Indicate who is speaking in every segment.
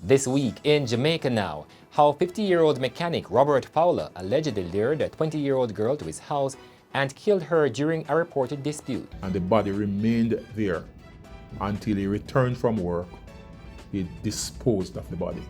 Speaker 1: This week in Jamaica Now, how 50-year-old mechanic Robert Fowler allegedly lured a 20-year-old girl to his house and killed her during a reported dispute.
Speaker 2: And the body remained there until he returned from work. He disposed of the body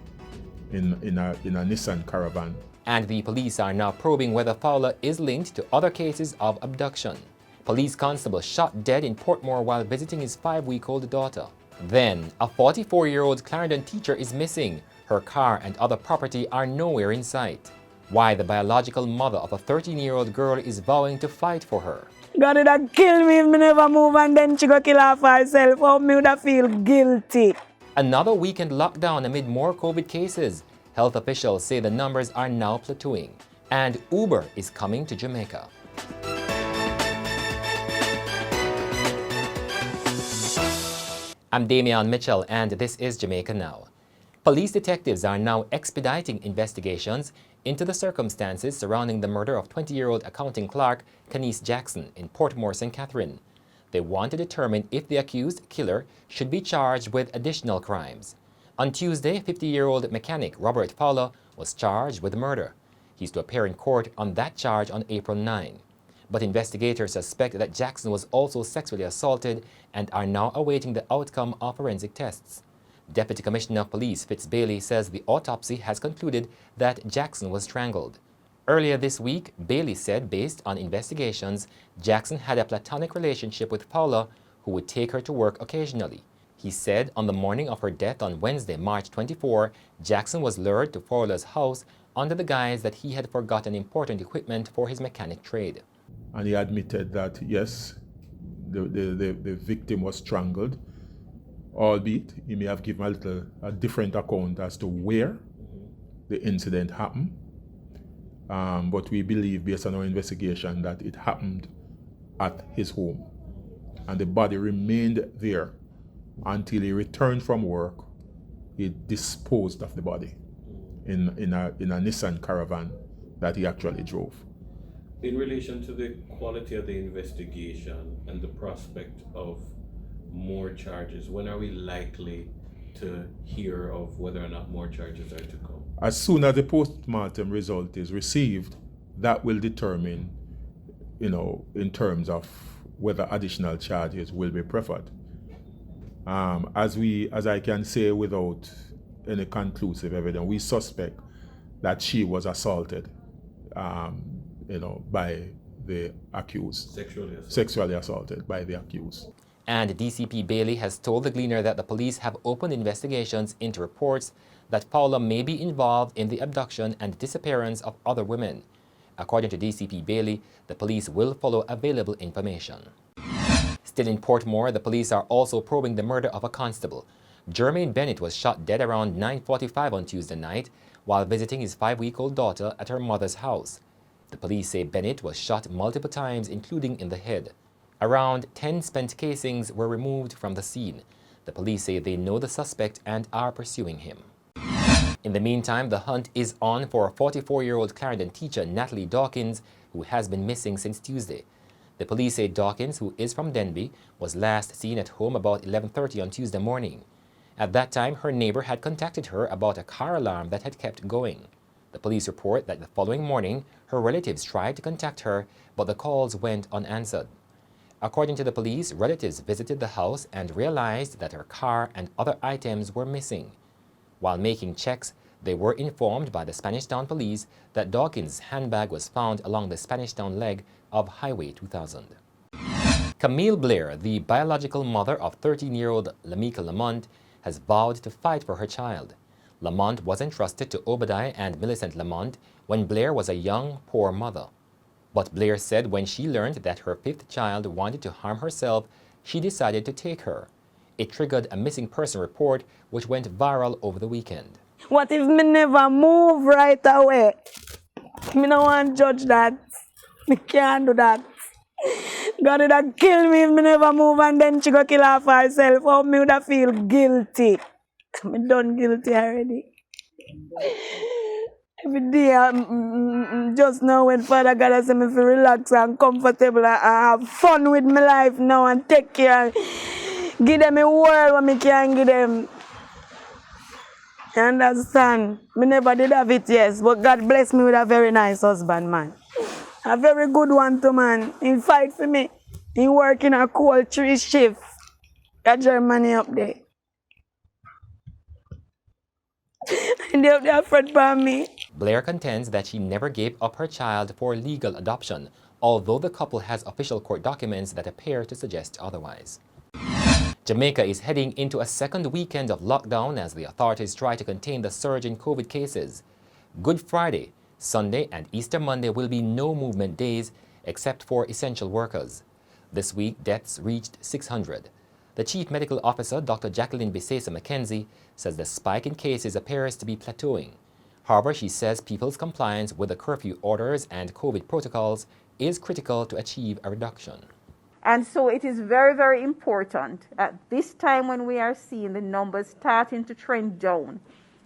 Speaker 2: in a Nissan Caravan.
Speaker 1: And the police are now probing whether Fowler is linked to other cases of abduction. Police constable shot dead in Portmore while visiting his 5-week-old daughter. Then, a 44-year-old Clarendon teacher is missing. Her car and other property are nowhere in sight. Why the biological mother of a 13-year-old girl is vowing to fight for her.
Speaker 3: God would have killed me if me never move and then she go kill her for herself. How me would have feel guilty.
Speaker 1: Another weekend lockdown amid more COVID cases. Health officials say the numbers are now plateauing. And Uber is coming to Jamaica. I'm Damian Mitchell, and this is Jamaica Now. Police detectives are now expediting investigations into the circumstances surrounding the murder of 20-year-old accounting clerk Khanice Jackson in Portmore, St. Catherine. They want to determine if the accused killer should be charged with additional crimes. On Tuesday, 50-year-old mechanic Robert Fowler was charged with murder. He's to appear in court on that charge on April 9. But investigators suspect that Jackson was also sexually assaulted and are now awaiting the outcome of forensic tests. Deputy Commissioner of Police Fitz Bailey says the autopsy has concluded that Jackson was strangled. Earlier this week, Bailey said based on investigations, Jackson had a platonic relationship with Fowler, who would take her to work occasionally. He said on the morning of her death on Wednesday, March 24, Jackson was lured to Fowler's house under the guise that he had forgotten important equipment for his mechanic trade.
Speaker 2: And he admitted that, yes, the victim was strangled, albeit he may have given a different account as to where the incident happened. But we believe, based on our investigation, that it happened at his home. And the body remained there until he returned from work. He disposed of the body in a Nissan Caravan that he actually drove.
Speaker 4: In relation to the quality of the investigation and the prospect of more charges, when are we likely to hear of whether or not more charges are to come?
Speaker 2: As soon as the post-mortem result is received, that will determine, in terms of whether additional charges will be preferred. As I can say without any conclusive evidence, we suspect that she was assaulted, by the accused. Sexually assaulted by the accused.
Speaker 1: And DCP Bailey has told the Gleaner that the police have opened investigations into reports that Fowler may be involved in the abduction and disappearance of other women. According to DCP Bailey, the police will follow available information. Still in Portmore, the police are also probing the murder of a constable. Bennett was shot dead around 9:45 on Tuesday night while visiting his 5-week-old daughter at her mother's house. The police say Bennett was shot multiple times, including in the head. Around 10 spent casings were removed from the scene. The police say they know the suspect and are pursuing him. In the meantime, the hunt is on for a 44-year-old Clarendon teacher, Natalie Dawson, who has been missing since Tuesday. The police say Dawkins, who is from Denby, was last seen at home about 11:30 on Tuesday morning. At that time, her neighbor had contacted her about a car alarm that had kept going. The police report that the following morning, her relatives tried to contact her, but the calls went unanswered. According to the police, relatives visited the house and realized that her car and other items were missing. While making checks, they were informed by the Spanish Town police that Dawkins' handbag was found along the Spanish Town leg of Highway 2000. Camille Blair, the biological mother of 13-year-old Jamaica Lamont, has vowed to fight for her child. Lamont was entrusted to Obadiah and Millicent Lamont when Blair was a young, poor mother. But Blair said when she learned that her 5th child wanted to harm herself, she decided to take her. It triggered a missing person report which went viral over the weekend.
Speaker 3: What if me never move right away? Me no want to judge that. Me can't do that. God would have killed me if me never move and then she go kill her for herself. How me would have feel guilty. Me done guilty already. Every day, just now when Father God has me feel relaxed and comfortable and have fun with my life now and take care. Give them a world what me can give them. You understand? Me never did have it, yes, but God bless me with a very nice husband, man. A very good one too, man. He fight for me. He work in a cold 3 shift. Got Germany up there. And they up there afraid for me.
Speaker 1: Blair contends that she never gave up her child for legal adoption, although the couple has official court documents that appear to suggest otherwise. Jamaica is heading into a second weekend of lockdown as the authorities try to contain the surge in COVID cases. Good Friday, Sunday, and Easter Monday will be no movement days except for essential workers. This week, deaths reached 600. The Chief Medical Officer, Dr. Jacqueline Bisesa McKenzie, says the spike in cases appears to be plateauing. However, she says people's compliance with the curfew orders and COVID protocols is critical to achieve a reduction.
Speaker 5: And so it is very, very important at this time when we are seeing the numbers starting to trend down,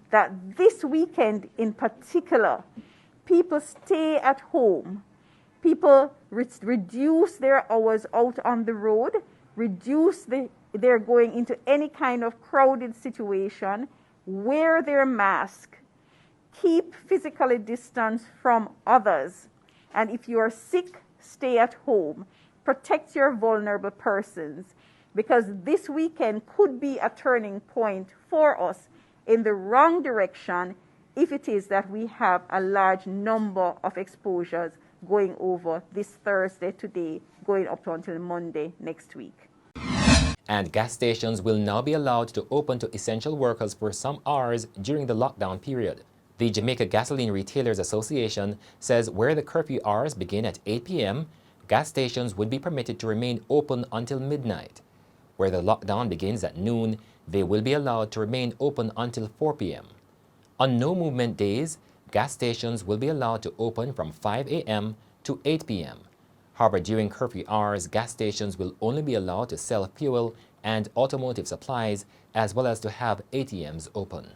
Speaker 5: that this weekend in particular, people stay at home. People reduce their hours out on the road, reduce their going into any kind of crowded situation, wear their mask, keep physically distanced from others. And if you are sick, stay at home. Protect your vulnerable persons, because this weekend could be a turning point for us in the wrong direction if it is that we have a large number of exposures going over this Thursday today, going up until Monday next week.
Speaker 1: And gas stations will now be allowed to open to essential workers for some hours during the lockdown period. The Jamaica Gasoline Retailers Association says where the curfew hours begin at 8 p.m., gas stations would be permitted to remain open until midnight. Where the lockdown begins at noon, they will be allowed to remain open until 4 p.m. On no movement days, gas stations will be allowed to open from 5 a.m. to 8 p.m. However, during curfew hours, gas stations will only be allowed to sell fuel and automotive supplies, as well as to have ATMs open.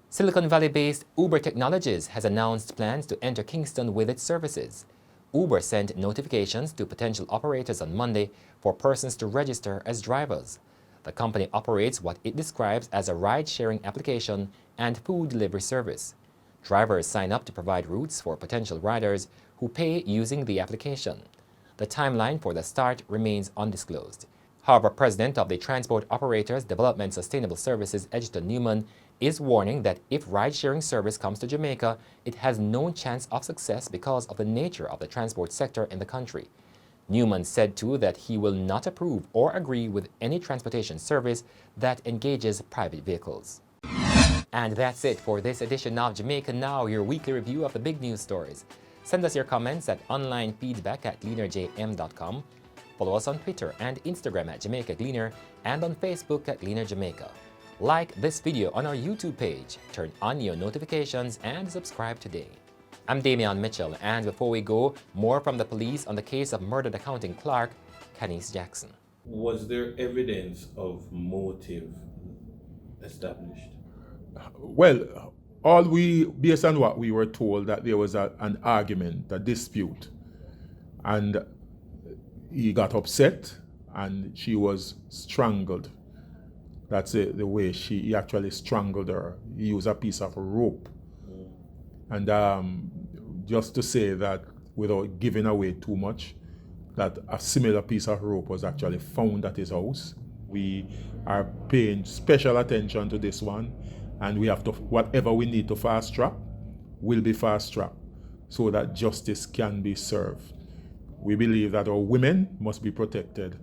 Speaker 1: Silicon Valley-based Uber Technologies has announced plans to enter Kingston with its services. Uber sent notifications to potential operators on Monday for persons to register as drivers. The company operates what it describes as a ride-sharing application and food delivery service. Drivers sign up to provide routes for potential riders who pay using the application. The timeline for the start remains undisclosed. However, President of the Transport Operators Development Sustainable Services, Edgerton Newman, is warning that if ride-sharing service comes to Jamaica, it has no chance of success because of the nature of the transport sector in the country. Newman said too that he will not approve or agree with any transportation service that engages private vehicles. And that's it for this edition of Jamaica Now, your weekly review of the big news stories. Send us your comments at onlinefeedback@gleanerjm.com. Follow us on Twitter and Instagram at Jamaica Gleaner and on Facebook at Gleaner Jamaica. Like this video on our YouTube page, turn on your notifications, and subscribe today. I'm Damian Mitchell, and before we go, more from the police on the case of murdered accounting clerk Khanice Jackson.
Speaker 4: Was there evidence of motive established?
Speaker 2: Well, based on what we were told, that there was an argument, a dispute, and he got upset and she was strangled. That's the way he actually strangled her. He used a piece of rope. And just to say that, without giving away too much, that a similar piece of rope was actually found at his house. We are paying special attention to this one, and we have to, whatever we need to fast track, will be fast tracked so that justice can be served. We believe that our women must be protected,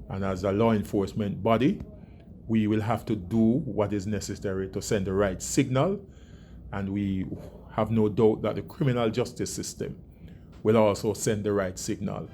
Speaker 2: and as a law enforcement body, we will have to do what is necessary to send the right signal, and we have no doubt that the criminal justice system will also send the right signal.